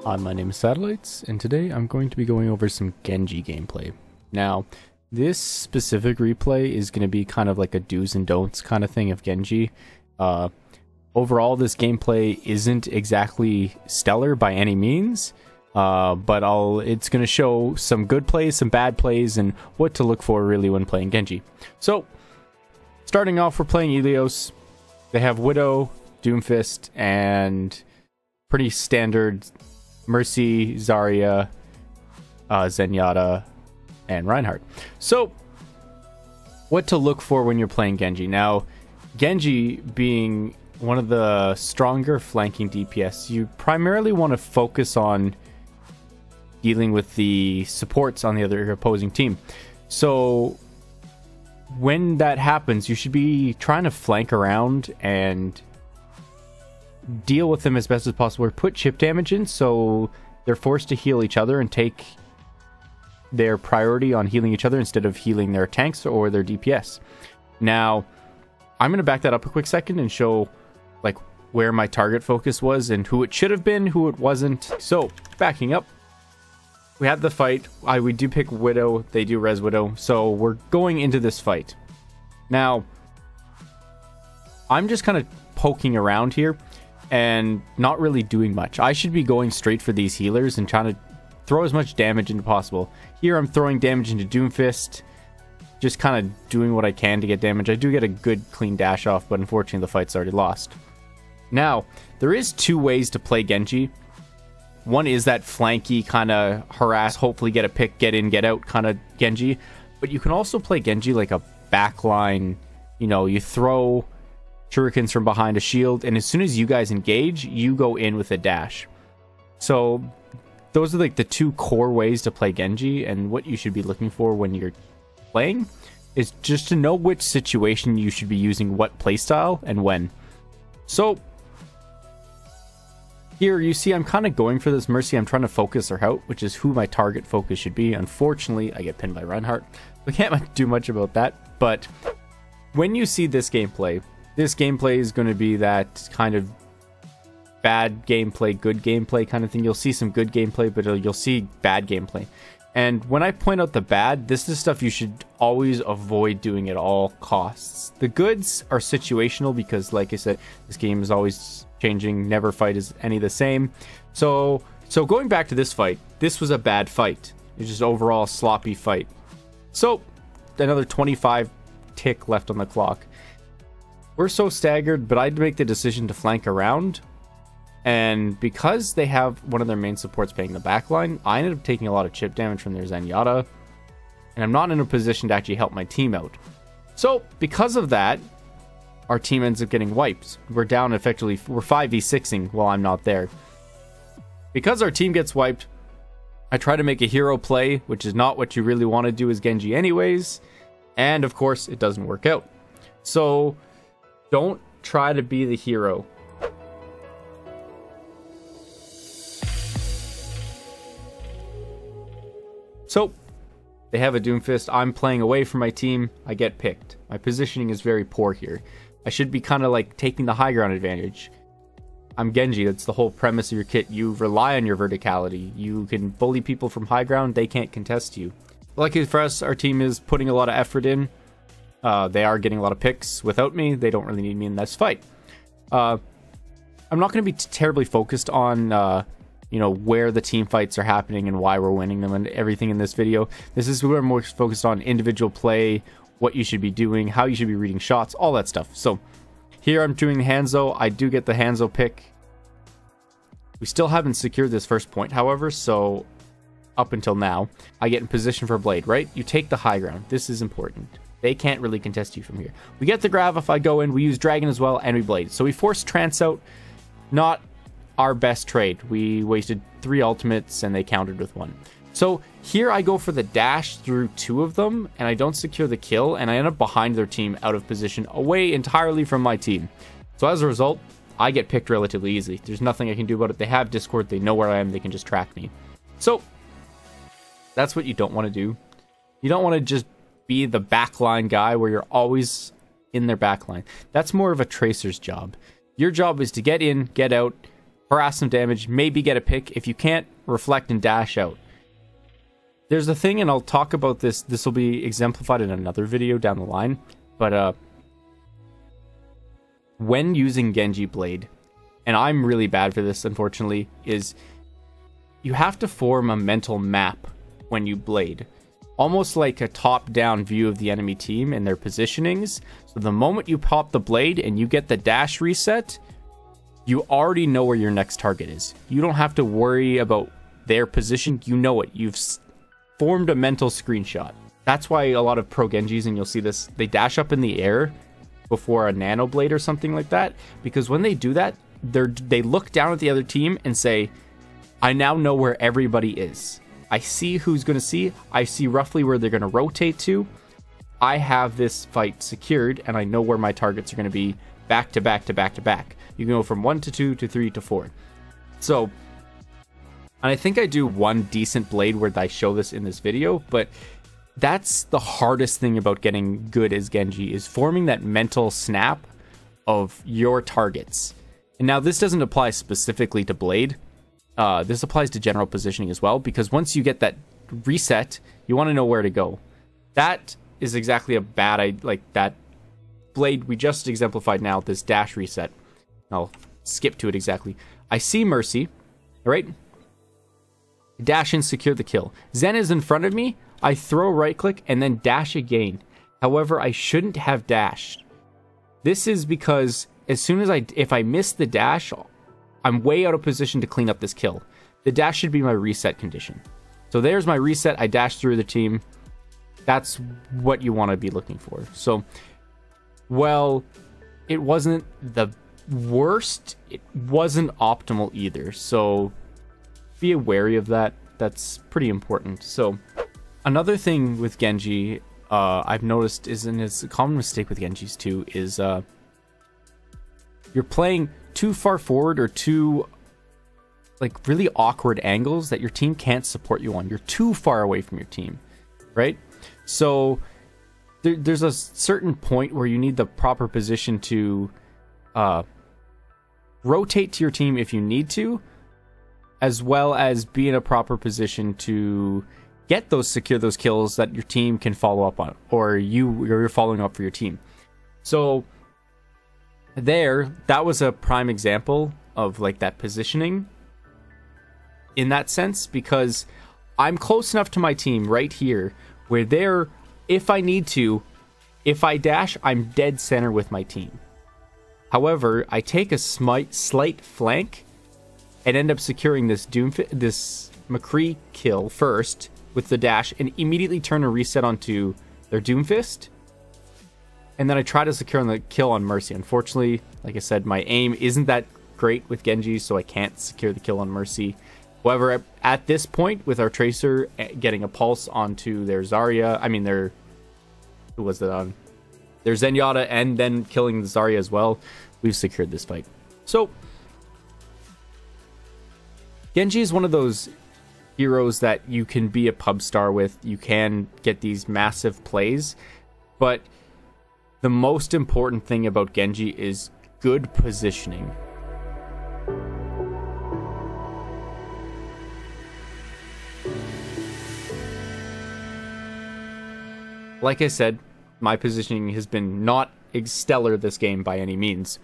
Hi, my name is Satellites, and today I'm going to be going over some Genji gameplay. Now, this specific replay is going to be kind of like a do's and don'ts kind of thing of Genji. Overall, this gameplay isn't exactly stellar by any means, but it's going to show some good plays, some bad plays, and what to look for really when playing Genji. So, starting off, we're playing Ilios. They have Widow, Doomfist, and pretty standard Mercy, Zarya, Zenyatta, and Reinhardt. So, what to look for when you're playing Genji. Now, Genji being one of the stronger flanking DPS, you primarily want to focus on dealing with the supports on the other opposing team. So, when that happens, you should be trying to flank around and deal with them as best as possible, or put chip damage in so they're forced to heal each other and take their priority on healing each other instead of healing their tanks or their DPS. Now, I'm going to back that up a quick second and show like where my target focus was and who it should have been, who it wasn't. So, backing up, we had the fight. We do pick Widow, they do res Widow, so we're going into this fight. Now, I'm just kind of poking around here and not really doing much. I should be going straight for these healers and trying to throw as much damage into possible. Here I'm throwing damage into Doomfist, just kind of doing what I can to get damage. I do get a good clean dash off, but unfortunately the fight's already lost. Now, there is two ways to play Genji. One is that flanky kind of harass, hopefully get a pick, get in, get out kind of Genji. But you can also play Genji like a backline. You know, you throw shurikens from behind a shield, and as soon as you guys engage, you go in with a dash. So those are like the two core ways to play Genji, and what you should be looking for when you're playing is just to know which situation you should be using what playstyle and when. So here you see I'm kind of going for this Mercy. I'm trying to focus her out, which is who my target focus should be. Unfortunately, I get pinned by Reinhardt. We can't do much about that, but when you see this gameplay is going to be that kind of bad gameplay, good gameplay kind of thing. You'll see some good gameplay, but you'll see bad gameplay. And when I point out the bad, this is stuff you should always avoid doing at all costs. The goods are situational because, like I said, this game is always changing. Never fight is any the same. So going back to this fight, this was a bad fight. It's just overall a sloppy fight. So another 25 tick left on the clock. We're so staggered, but I'd make the decision to flank around. And because they have one of their main supports paying the backline, I ended up taking a lot of chip damage from their Zenyatta. And I'm not in a position to actually help my team out. So, because of that, our team ends up getting wiped. We're down effectively, we're 5v6ing while I'm not there. Because our team gets wiped, I try to make a hero play, which is not what you really want to do as Genji anyways. And of course, it doesn't work out. So, don't try to be the hero. So, they have a Doomfist. I'm playing away from my team. I get picked. My positioning is very poor here. I should be kind of like taking the high ground advantage. I'm Genji. That's the whole premise of your kit. You rely on your verticality. You can bully people from high ground. They can't contest you. Luckily for us, our team is putting a lot of effort in. They are getting a lot of picks without me. They don't really need me in this fight. I'm not going to be terribly focused on where the team fights are happening and why we're winning them and everything in this video. This is where I'm more focused on individual play, what you should be doing, how you should be reading shots, all that stuff. So here I'm doing the Hanzo. I do get the Hanzo pick. We still haven't secured this first point, however, so up until now, I get in position for Blade, right? You take the high ground. This is important. They can't really contest you from here. We get the Grav if I go in. We use Dragon as well, and we Blade. So we force Trance out. Not our best trade. We wasted 3 ultimates, and they countered with 1. So here I go for the dash through 2 of them, and I don't secure the kill, and I end up behind their team, out of position, away entirely from my team. So as a result, I get picked relatively easily. There's nothing I can do about it. They have Discord. They know where I am. They can just track me. So that's what you don't want to do. You don't want to just be the backline guy where you're always in their backline. That's more of a tracer's job. Your job is to get in, get out, harass some damage, maybe get a pick. If you can't, reflect and dash out. There's a thing, and I'll talk about this. This will be exemplified in another video down the line. But when using Genji Blade, and I'm really bad for this, unfortunately, is you have to form a mental map when you blade. Almost like a top-down view of the enemy team and their positionings. So the moment you pop the blade and you get the dash reset, you already know where your next target is. You don't have to worry about their position. You know it. You've formed a mental screenshot. That's why a lot of pro Genjis, and you'll see this, they dash up in the air before a nano blade or something like that. Because when they do that, they look down at the other team and say, I now know where everybody is. I see who's going to see. I see roughly where they're going to rotate to. I have this fight secured, and I know where my targets are going to be back to back to back to back. You can go from 1 to 2 to 3 to 4. So, and I think I do one decent blade where I show this in this video, but that's the hardest thing about getting good as Genji, is forming that mental snap of your targets. And now this doesn't apply specifically to Blade. This applies to general positioning as well, because once you get that reset, you want to know where to go. That is exactly a bad, like that Blade we just exemplified now, this dash reset. I'll skip to it exactly. I see Mercy, all right? Dash and secure the kill. Zen is in front of me. I throw right click and then dash again. However, I shouldn't have dashed. This is because as soon as if I miss the dash, I'm way out of position to clean up this kill. The dash should be my reset condition. So there's my reset. I dash through the team. That's what you want to be looking for. So, well, it wasn't the worst. It wasn't optimal either. So be wary of that. That's pretty important. So another thing with Genji I've noticed is, and it's a common mistake with Genjis too, is you're playing too far forward or too like really awkward angles that your team can't support you on. You're too far away from your team, right? So there's a certain point where you need the proper position to rotate to your team if you need to, as well as be in a proper position to get those, secure those kills that your team can follow up on, or you're following up for your team. So that was a prime example of like that positioning in that sense, because I'm close enough to my team right here where they're, if I need to, if I dash, I'm dead center with my team. However, I take a slight flank and end up securing this this McCree kill first with the dash, and immediately turn a reset onto their Doomfist. And then I try to secure the kill on Mercy. Unfortunately, like I said, my aim isn't that great with Genji, so I can't secure the kill on Mercy. However, at this point, with our Tracer getting a pulse onto their Zarya, I mean their, who was it on? Their Zenyatta, and then killing the Zarya as well, we've secured this fight. So Genji is one of those heroes that you can be a pub star with. You can get these massive plays, but the most important thing about Genji is good positioning. Like I said, my positioning has been not stellar this game by any means.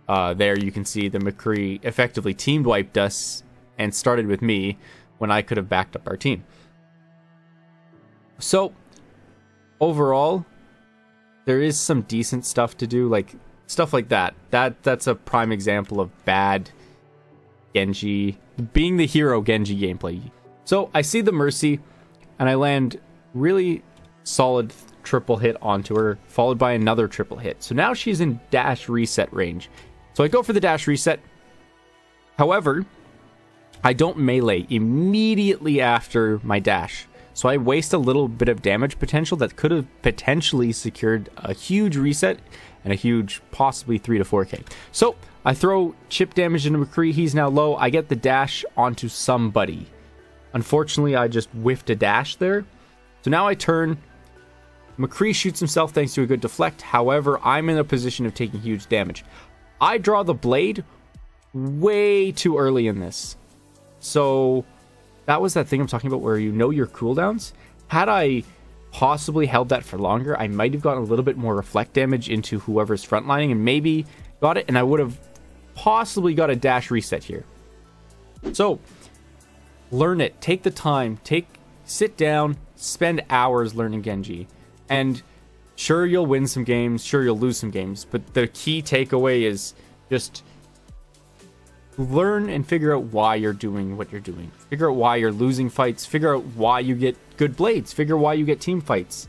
There you can see the McCree effectively team wiped us and started with me when I could have backed up our team. So overall, there is some decent stuff to do, like stuff like that. That's a prime example of bad Genji, being the hero Genji gameplay. So I see the Mercy, and I land really solid triple hit onto her, followed by another triple hit. So now she's in dash reset range. So I go for the dash reset. However, I don't melee immediately after my dash. So I waste a little bit of damage potential that could have potentially secured a huge reset and a huge possibly 3 to 4k. So I throw chip damage into McCree. He's now low. I get the dash onto somebody. Unfortunately, I just whiffed a dash there. So now I turn. McCree shoots himself thanks to a good deflect. However, I'm in a position of taking huge damage. I draw the blade way too early in this. So that was that thing I'm talking about where you know your cooldowns. Had I possibly held that for longer, I might have gotten a little bit more reflect damage into whoever's frontlining and maybe got it, and I would have possibly got a dash reset here. So learn it. Take the time. Sit down. Spend hours learning Genji. And sure, you'll win some games. Sure, you'll lose some games. But the key takeaway is just learn and figure out why you're doing what you're doing. Figure out why you're losing fights. Figure out why you get good blades. Figure out why you get team fights.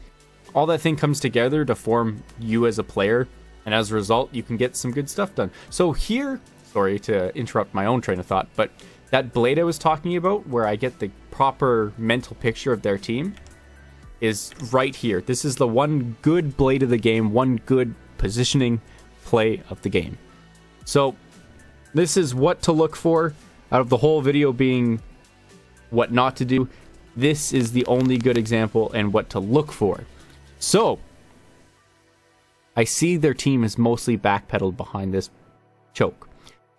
All that thing comes together to form you as a player. And as a result, you can get some good stuff done. So here, sorry to interrupt my own train of thought, but that blade I was talking about, where I get the proper mental picture of their team, is right here. This is the one good blade of the game, one good positioning play of the game. So this is what to look for out of the whole video being what not to do. This is the only good example and what to look for. So I see their team is mostly backpedaled behind this choke.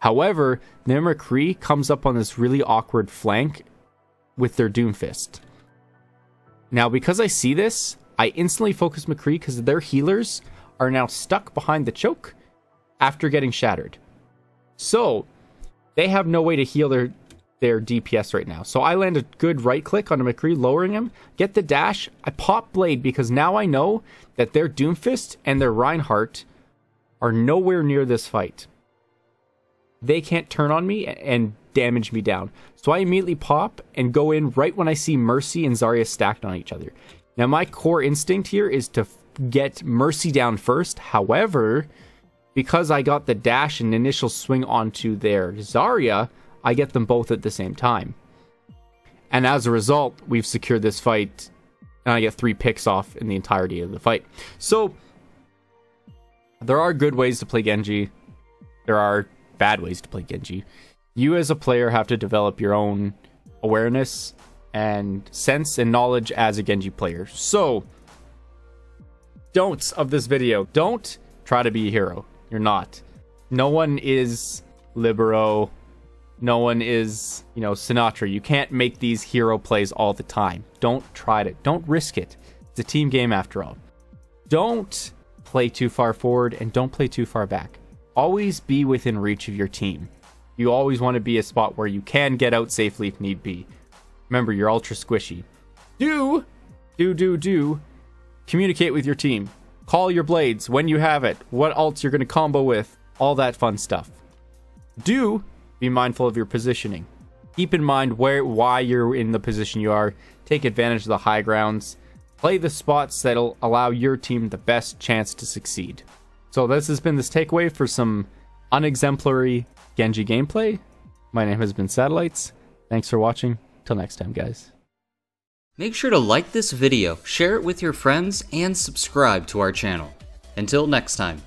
However, their McCree comes up on this really awkward flank with their Doomfist. Now, because I see this, I instantly focus McCree because their healers are now stuck behind the choke after getting shattered. So they have no way to heal their DPS right now. So I land a good right click on a McCree, lowering him, get the dash, I pop blade because now I know that their Doomfist and their Reinhardt are nowhere near this fight. They can't turn on me and damage me down. So I immediately pop and go in right when I see Mercy and Zarya stacked on each other. Now my core instinct here is to get Mercy down first. However, because I got the dash and initial swing onto their Zarya, I get them both at the same time. And as a result, we've secured this fight, and I get 3 picks off in the entirety of the fight. So there are good ways to play Genji. There are bad ways to play Genji. You as a player have to develop your own awareness and sense and knowledge as a Genji player. So don'ts of this video: don't try to be a hero. You're not. No one is Libero. No one is, Sinatra. You can't make these hero plays all the time. Don't try it. Don't risk it. It's a team game after all. Don't play too far forward and don't play too far back. Always be within reach of your team. You always want to be a spot where you can get out safely if need be. Remember, you're ultra squishy. Do communicate with your team. Call your blades when you have it. What ults you're going to combo with. All that fun stuff. Do be mindful of your positioning. Keep in mind why you're in the position you are. Take advantage of the high grounds. Play the spots that'll allow your team the best chance to succeed. So this has been this takeaway for some unexemplary Genji gameplay. My name has been Satellites. Thanks for watching. Till next time, guys. Make sure to like this video, share it with your friends, and subscribe to our channel. Until next time.